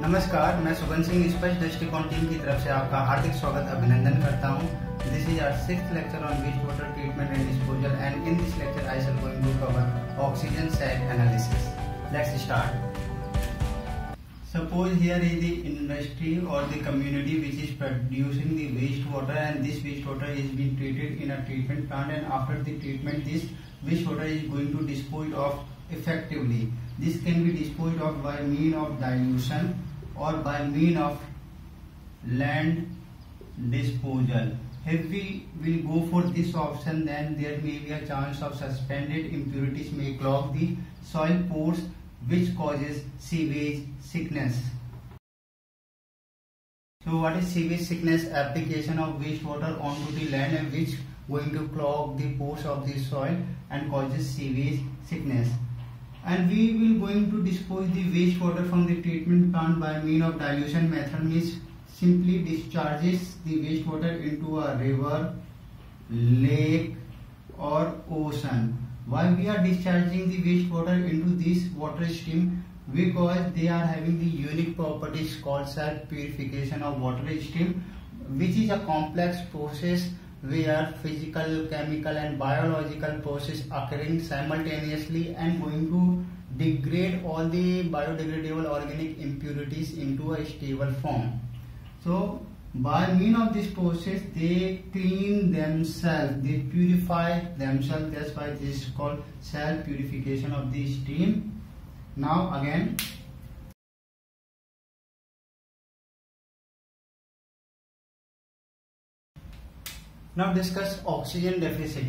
नमस्कार, मैं सुगन सिंह स्पष्ट दृष्टिकोण टीम की तरफ से आपका हार्दिक स्वागत अभिनंदन करता हूं। This is our 6th lecture on wastewater treatment and disposal, and in this lecture I shall going to cover oxygen cell analysis. Let's start. Suppose here is the industry or the community which is producing the wastewater, and this wastewater is being treated in a treatment plant, and after the treatment this wastewater is going to dispose of effectively. This can be disposed of by mean of dilution or by mean of land disposal. If we will go for this option, then there may be a chance of suspended impurities may clog the soil pores, which causes sewage sickness. So what is sewage sickness? Application of wastewater onto the land and which going to clog the pores of the soil and causes sewage sickness. And we will going to dispose the wastewater from the treatment plant by mean of dilution method, means simply discharges the wastewater into a river, lake or ocean. Why we are discharging the wastewater into this water stream? Because they are having the unique properties called self-purification of water stream, which is a complex process where physical, chemical and biological process occurring simultaneously and going to degrade all the biodegradable organic impurities into a stable form. So by mean of this process they clean themselves, they purify themselves. That's why this is called self purification of the stream. Now again, now discuss oxygen deficit.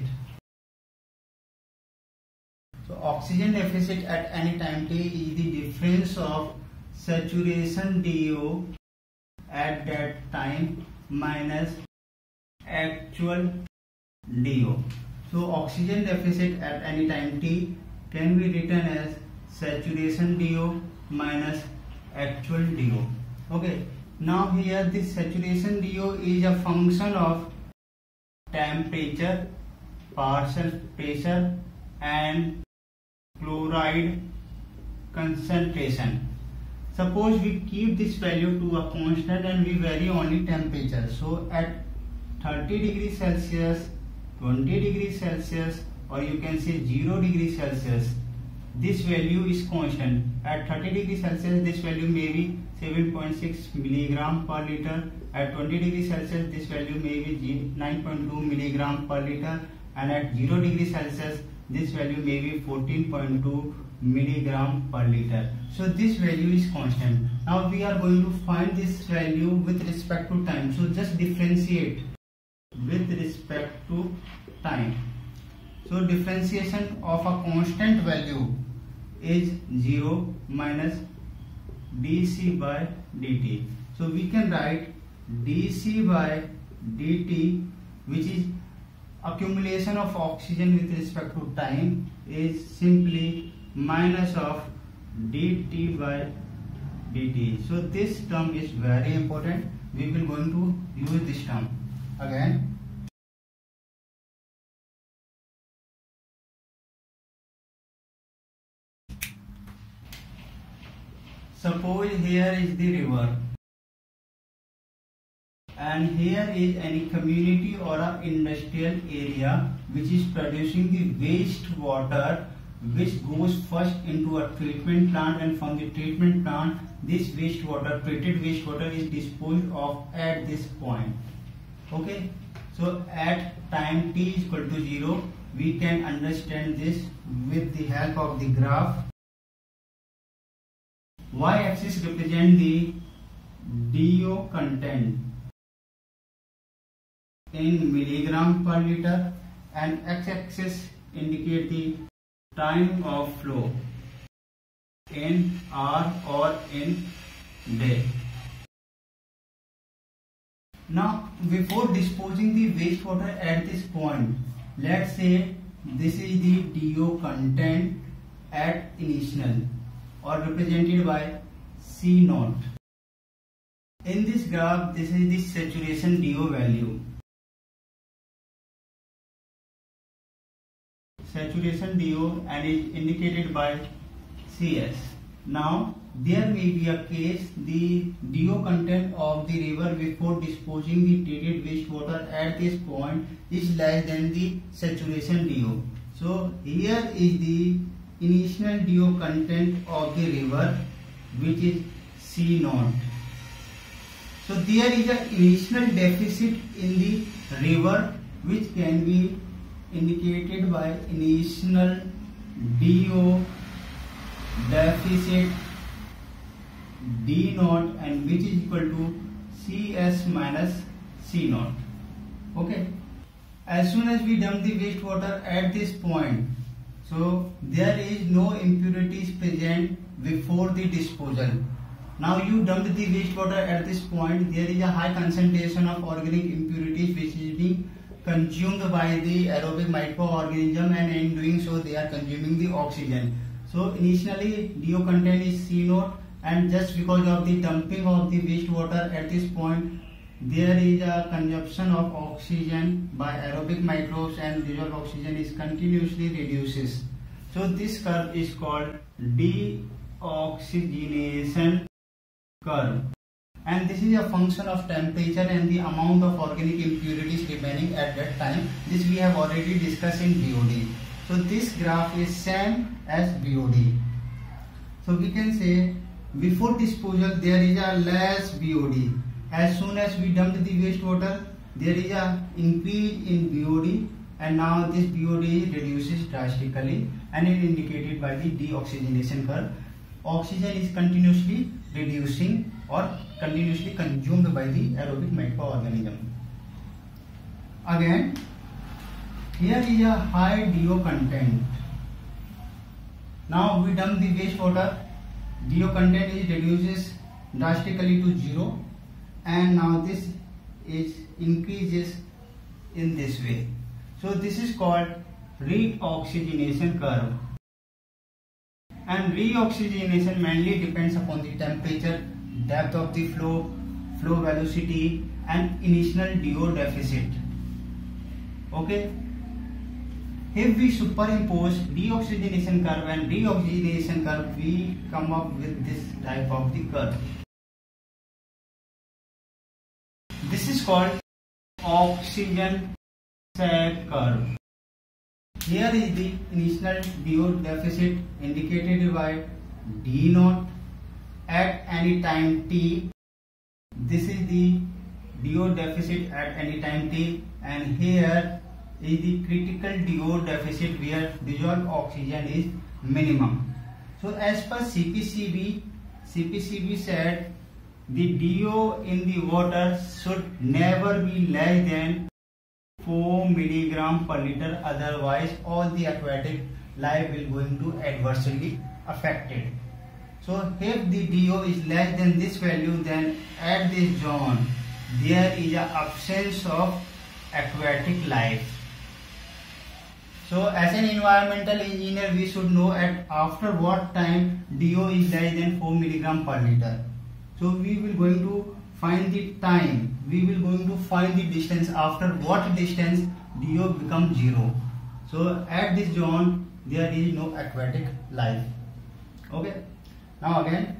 So oxygen deficit at any time t is the difference of saturation DO at that time minus actual DO. So oxygen deficit at any time t can be written as saturation DO minus actual DO. Okay. Now here this saturation DO is a function of temperature, partial pressure and chloride concentration. Suppose we keep this value to a constant and we vary only temperature. So at 30 degrees Celsius, 20 degrees Celsius, or you can say 0 degrees Celsius, this value is constant. At 30 degrees Celsius this value may be 7.6 milligram per liter. At 20 degrees Celsius this value may be 9.2 milligram per liter, and at 0 degrees Celsius this value may be 14.2 milligram per liter. So this value is constant. Now we are going to find this value with respect to time. So just differentiate with respect to time. So differentiation of a constant value is 0 minus dC by dt. So we can write dC by dt, which is accumulation of oxygen with respect to time, is simply minus of dt by dt. So this term is very important. We will going to use this term again. Suppose here is the river and here is any community or an industrial area which is producing the wastewater, which goes first into a treatment plant, and from the treatment plant this wastewater, treated wastewater, is disposed of at this point. Okay, so at time t is equal to 0 we can understand this with the help of the graph. Y-axis represent the DO content in milligram per liter, and x-axis indicate the time of flow in hour or in day. Now before disposing the wastewater at this point, let's say this is the DO content at initial, or represented by C naught. In this graph this is the saturation DO value. Saturation DO and is indicated by CS. Now there may be a case the DO content of the river before disposing the treated wastewater at this point is less than the saturation DO. So here is the initial DO content of the river, which is C0. So there is an initial deficit in the river which can be indicated by initial DO deficit D0, and which is equal to CS minus C0. Okay. As soon as we dump the wastewater at this point, so there is no impurities present before the disposal. Now you dumped the wastewater at this point, there is a high concentration of organic impurities which is being consumed by the aerobic microorganism, and in doing so they are consuming the oxygen. So initially DO content is C0, and just because of the dumping of the wastewater at this point, there is a consumption of oxygen by aerobic microbes, and dissolved oxygen is continuously reduces. So this curve is called deoxygenation curve, and this is a function of temperature and the amount of organic impurities remaining at that time. This we have already discussed in BOD. So this graph is same as BOD. So we can say before disposal there is a less BOD. As soon as we dump the wastewater, there is a increase in BOD, and now this BOD reduces drastically, and it is indicated by the deoxygenation curve. Oxygen is continuously reducing or continuously consumed by the aerobic microorganism. Again, here is a high DO content. Now we dump the wastewater, DO content is reduces drastically to 0, and now this is increases in this way. So this is called reoxygenation curve. And reoxygenation mainly depends upon the temperature, depth of the flow, flow velocity, and initial DO deficit. Okay. If we superimpose deoxygenation curve and reoxygenation curve, we come up with this type of the curve. This is called oxygen sag curve. Here is the initial DO deficit indicated by D0 at any time t. This is the DO deficit at any time t, and here is the critical DO deficit where dissolved oxygen is minimum. So as per CPCB said the DO in the water should never be less than 4 mg per liter, otherwise all the aquatic life will going to adversely affected. So if the DO is less than this value, then at this zone there is an absence of aquatic life. So as an environmental engineer, we should know at after what time DO is less than 4 mg per liter. So we will going to find the time, we will going to find the distance, after what distance DO becomes 0. So at this zone there is no aquatic life. Okay. Now again,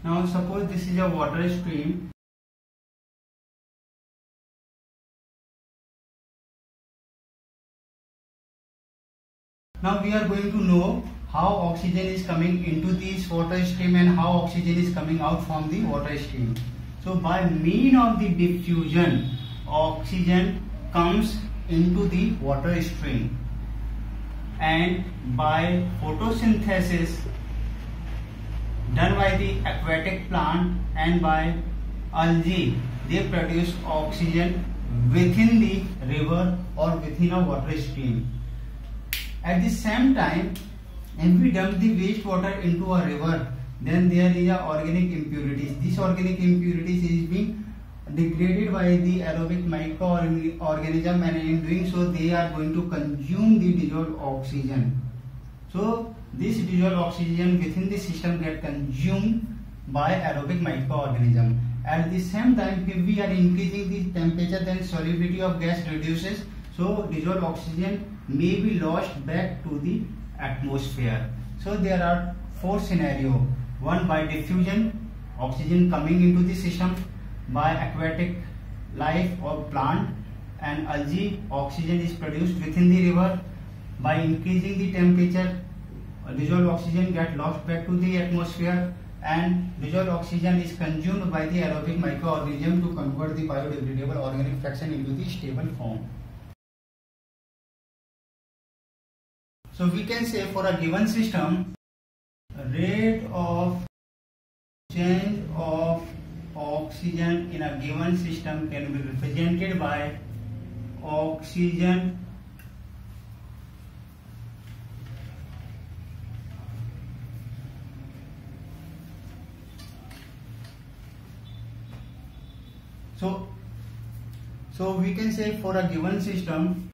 now suppose this is a water stream. Now we are going to know how oxygen is coming into this water stream and how oxygen is coming out from the water stream. So by mean of the diffusion, oxygen comes into the water stream, and by photosynthesis done by the aquatic plant and by algae, they produce oxygen within the river or within a water stream. At the same time, if we dump the wastewater into a river, then there is a organic impurities. These organic impurities is being degraded by the aerobic microorganism, and in doing so they are going to consume the dissolved oxygen. So this dissolved oxygen within the system get consumed, by aerobic microorganism. At the same time, if we are increasing the temperature, then solubility of gas reduces, so dissolved oxygen may be lost back to the atmosphere. So there are four scenarios. One, by diffusion, oxygen coming into the system. By aquatic life or plant and algae, oxygen is produced within the river. By increasing the temperature, dissolved oxygen gets lost back to the atmosphere, and dissolved oxygen is consumed by the aerobic microorganism to convert the biodegradable organic fraction into the stable form. So we can say for a given system, rate of change of oxygen in a given system can be represented by oxygen so we can say for a given system,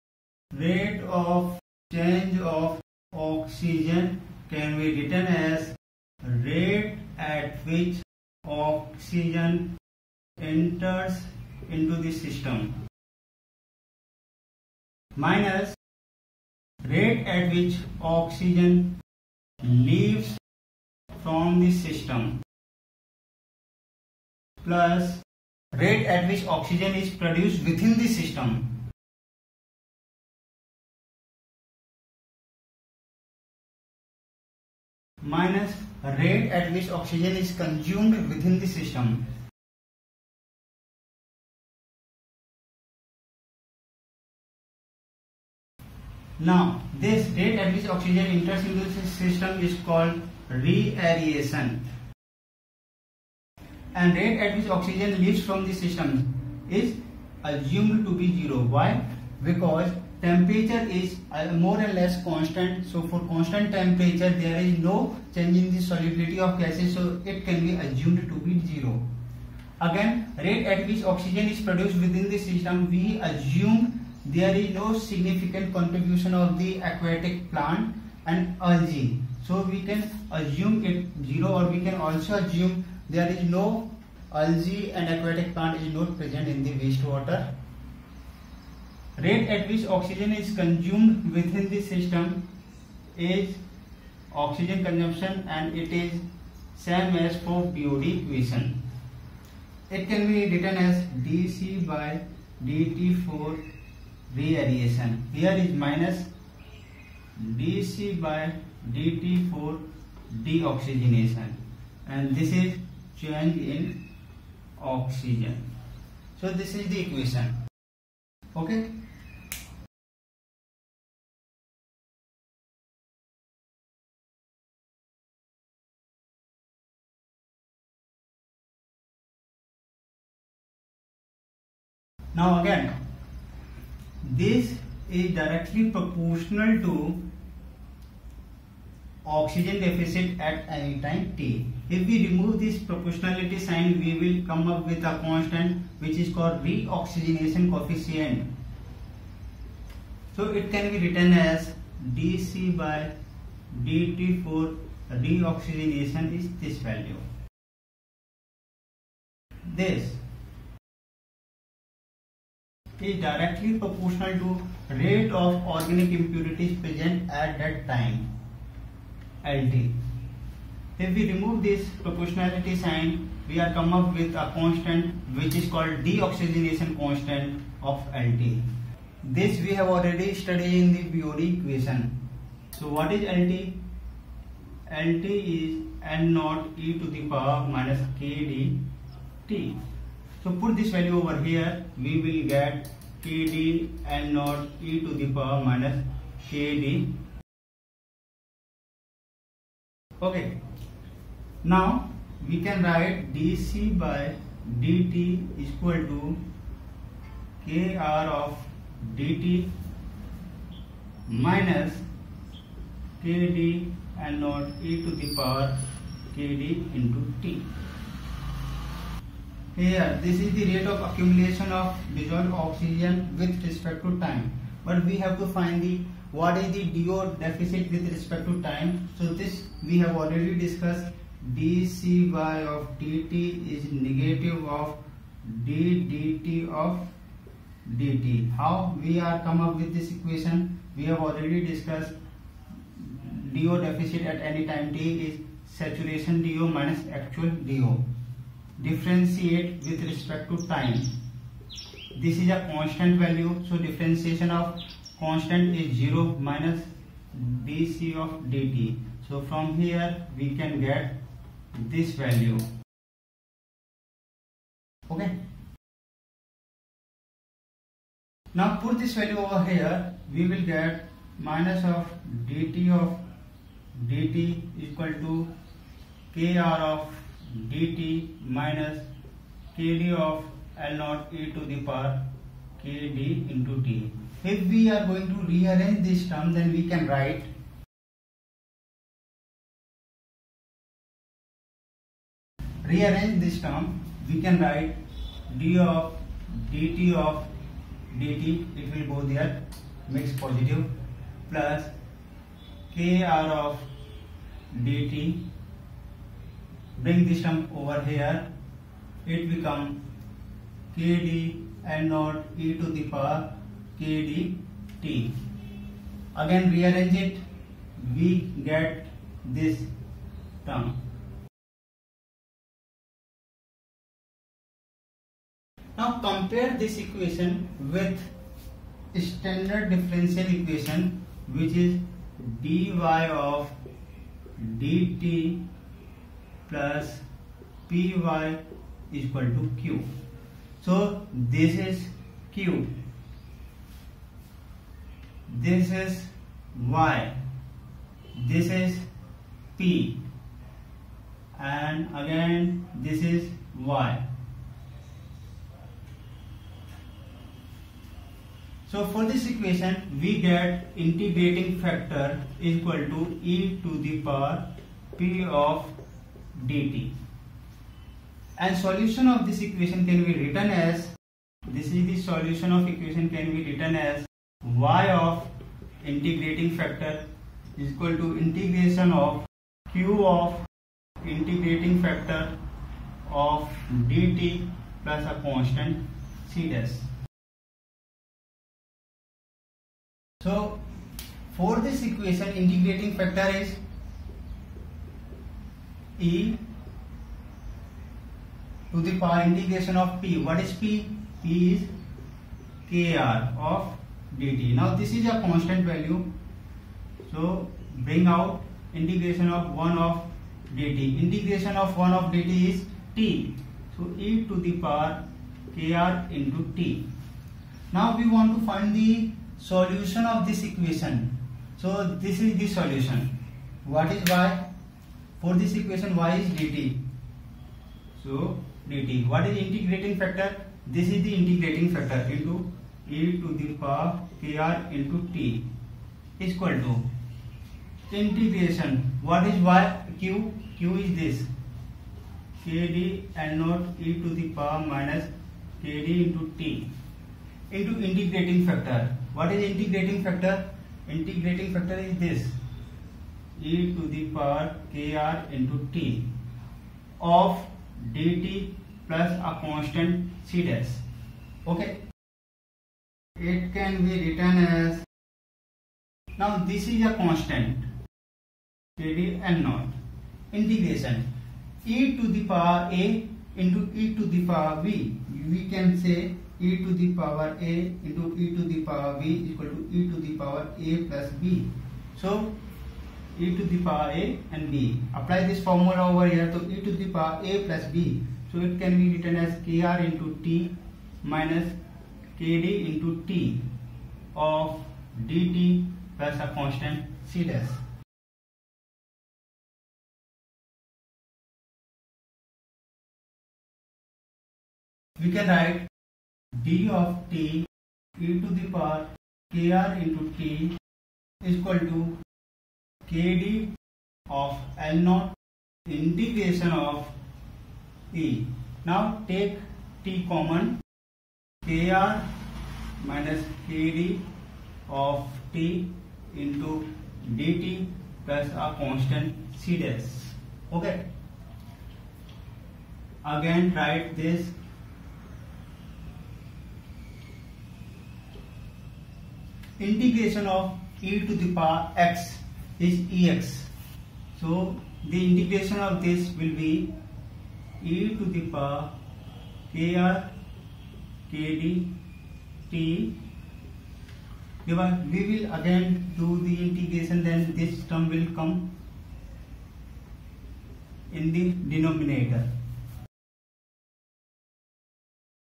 rate of change of oxygen can be written as rate at which oxygen enters into the system minus rate at which oxygen leaves from the system plus rate at which oxygen is produced within the system minus rate at which oxygen is consumed within the system. Now, this rate at which oxygen enters into the system is called reaeration, and rate at which oxygen leaves from the system is assumed to be zero. Why? Because temperature is more or less constant, so for constant temperature there is no change in the solubility of gases, so it can be assumed to be zero. Again, rate at which oxygen is produced within the system, we assume there is no significant contribution of the aquatic plant and algae, so we can assume it zero, or we can also assume there is no algae and aquatic plant is not present in the wastewater. Rate at which oxygen is consumed within the system is oxygen consumption, and it is same as for BOD equation. It can be written as dC by dt for reaeration. Here is minus dC by dt for deoxygenation, and this is change in oxygen. So this is the equation. Okay. Now again, this is directly proportional to oxygen deficit at any time t. If we remove this proportionality sign, we will come up with a constant which is called reoxygenation coefficient. So it can be written as dC by dt for reoxygenation is this value. This is directly proportional to rate of organic impurities present at that time, LT. If we remove this proportionality sign, we are come up with a constant which is called deoxygenation constant of LT. This we have already studied in the BOD equation. So what is LT? LT is N0 e to the power minus kd t. So put this value over here, we will get kd N0 e to the power minus kd. Okay. Now we can write dC by dt is equal to kr of dt minus kd N0 e to the power kd into t. Here, this is the rate of accumulation of dissolved oxygen with respect to time. But we have to find the what is the DO deficit with respect to time. So this we have already discussed. dcy of dt is negative of d dt of dt. How we are come up with this equation? We have already discussed DO deficit at any time t is saturation DO minus actual DO. Differentiate with respect to time. This is a constant value, so differentiation of constant is 0 minus dc of dt. So from here we can get this value. Okay. Now put this value over here. We will get minus of dt of dt equal to kr of dt minus kd of L naught e to the power kd into t. If we are going to rearrange this term, then we can write d of dt of dt, it will go there, mix positive, plus kr of dt, bring this term over here, it become kd L naught e to the power kd t. Again rearrange it, we get this term. Now compare this equation with standard differential equation, which is dy of dt plus py is equal to q. So this is q, this is y, this is p, and again this is y. So for this equation we get integrating factor is equal to e to the power p of dt, and solution of this equation can be written as, this is the solution of equation, can be written as y of integrating factor is equal to integration of q of integrating factor of dt plus a constant c dash. So for this equation integrating factor is e to the power integration of p. What is p? P is kr of dt. Now this is a constant value, so bring out integration of 1 of dt. Integration of 1 of dt is t, so e to the power kr into t. Now we want to find the solution of this equation. So this is the solution. What is y? For this equation y is dt, so dt. What is integrating factor? This is the integrating factor into e to the power kr into t is equal to integration. What is y? Q. Q is this kd L naught e to the power minus kd into t into integrating factor. What is integrating factor? Integrating factor is this e to the power kr into t of dt plus a constant c dash. Okay, it can be written as, now this is a constant kd L naught, integration e to the power a into e to the power b. We can say e to the power a into e to the power b is equal to e to the power a plus b. So e to the power a and b. Apply this formula over here, so e to the power a plus b. So it can be written as kr into t minus kd into t of dt plus a constant c dash. We can write d of t e to the power kr into t is equal to kd of L naught integration of e. Now take t common, kr minus kd of t into dt plus a constant c dash. Okay, again write this integration of e to the power x is ex. So the integration of this will be e to the power kr kd t. We will again do the integration, then this term will come in the denominator.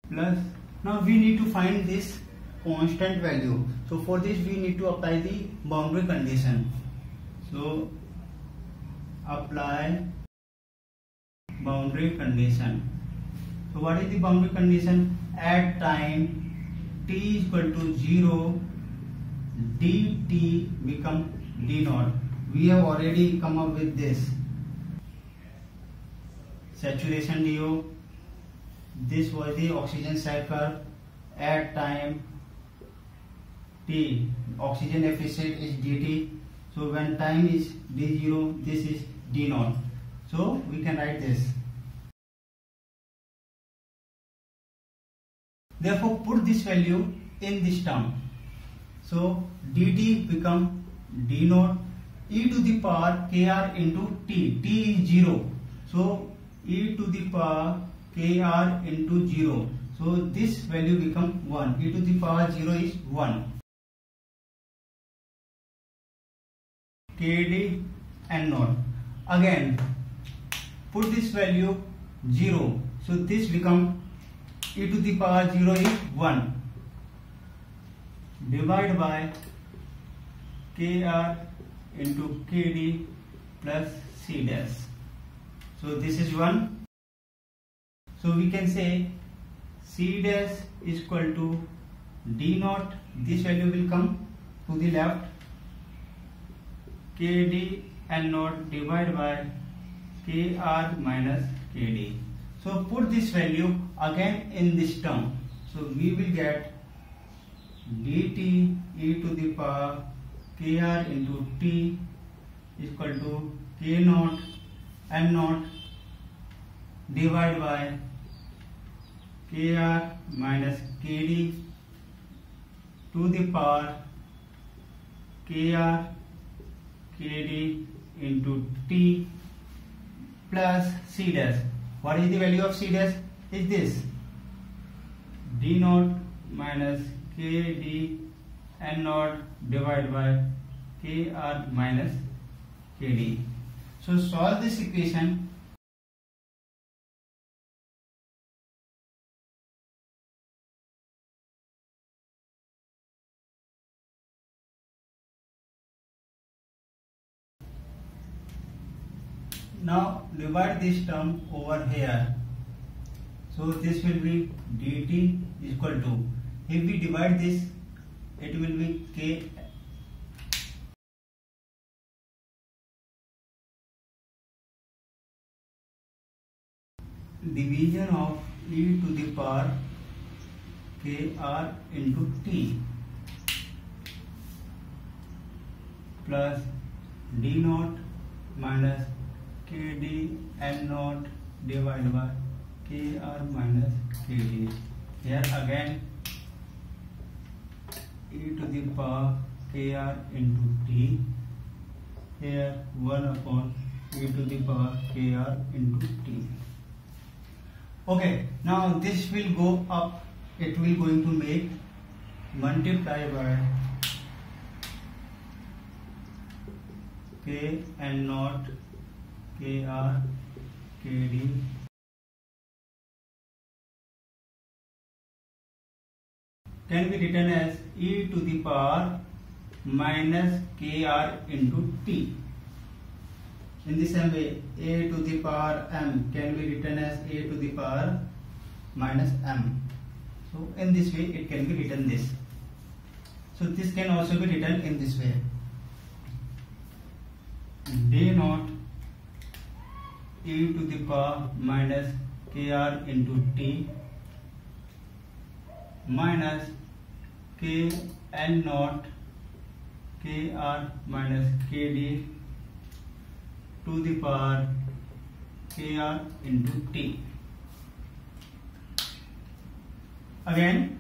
Plus, now we need to find this constant value. So for this we need to apply the boundary condition. So apply boundary condition. So what is the boundary condition? At time t is equal to 0, dt become d naught. We have already come up with this. Saturation DO. This was the oxygen cycle at time t. Oxygen efficient is dt. So when time is d0, this is d naught. So we can write this. Therefore, put this value in this term. So dt become d naught e to the power kr into t. T is 0. So e to the power kr into 0. So this value become 1. E to the power 0 is 1. Kd and naught. Again put this value 0. So this become e to the power 0 is 1. Divide by kr into kd plus c dash. So this is 1. So we can say c dash is equal to d naught. This value will come to the left. Kd and naught divided by kr minus kd. So put this value again in this term. So we will get dt e to the power kr into t is equal to k naught n naught divided by kr minus kd to the power kr kd into t plus c dash. What is the value of c dash? Is this d naught minus kd n naught divided by kr minus kd. So solve this equation. Now divide this term over here. So this will be dt is equal to, if we divide this, it will be k division of e to the power kr into t plus d naught minus kd n naught divided by kr minus kd. Here again e to the power kr into t. Here 1 upon e to the power kr into t. Okay, now this will go up. It will going to make multiply by k n naught kr kd can be written as e to the power minus kr into t. In the same way, a to the power m can be written as a to the power minus m. So in this way it can be written this. So this can also be written in this way. d naught e to the power minus kr into t minus k n naught kr minus kd to the power kr into t. again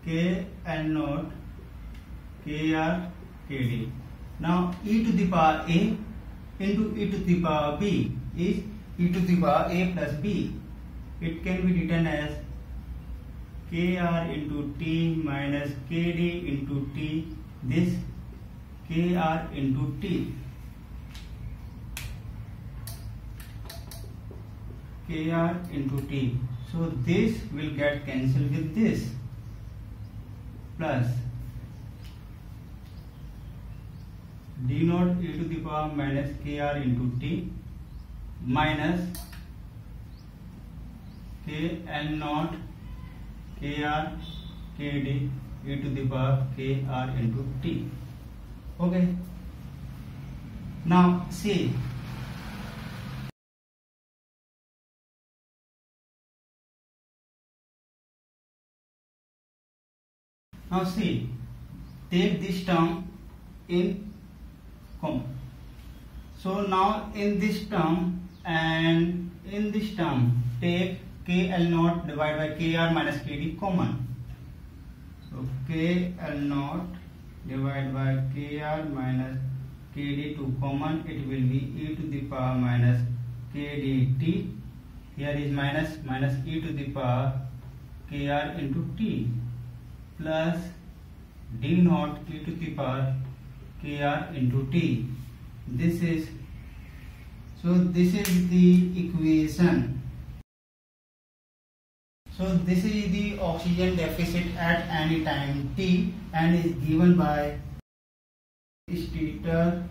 K L naught KR KD. Now e to the power a into e to the power b is e to the power a plus b. It can be written as KR into T minus KD into T, this KR into T. KR into T. So this will get cancelled with this, plus D naught e to the power minus KR into T minus KL naught KR KD e to the power KR into T. Okay. Now see, take this term in common. So now in this term and in this term take KL naught divided by KR minus KD common. So KL naught divided by KR minus KD to common, it will be e to the power minus KDT. Here is minus e to the power KR into T plus D naught e to the power KR into T. This is the equation. So this is the oxygen deficit at any time t and is given by Stater-Phelps.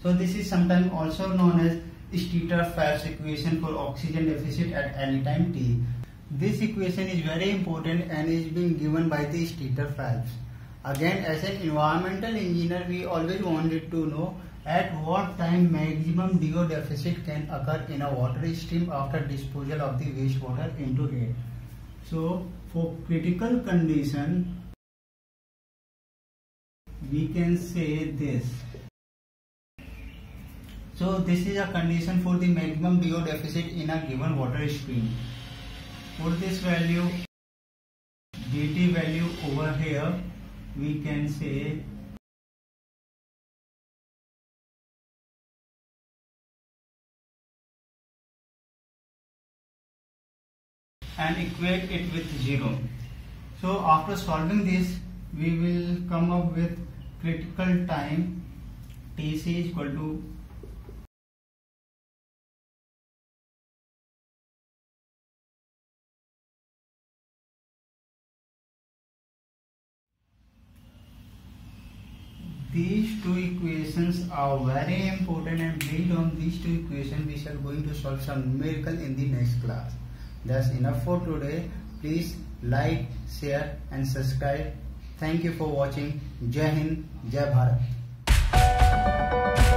So this is sometimes also known as Stater-Phelps equation for oxygen deficit at any time t. This equation is very important and is being given by the Stater-Phelps. Again, as an environmental engineer, we always wanted to know at what time maximum DO deficit can occur in a water stream after disposal of the wastewater into it. So for critical condition, we can say this. So this is a condition for the maximum DO deficit in a given water stream. For this value, dt value over here, we can say and equate it with 0. So after solving this, we will come up with critical time Tc is equal to these two equations are very important, and based on these two equations we shall going to solve some numerical in the next class. That's enough for today. Please like, share and subscribe. Thank you for watching. Jai Hind, Jai Bharat.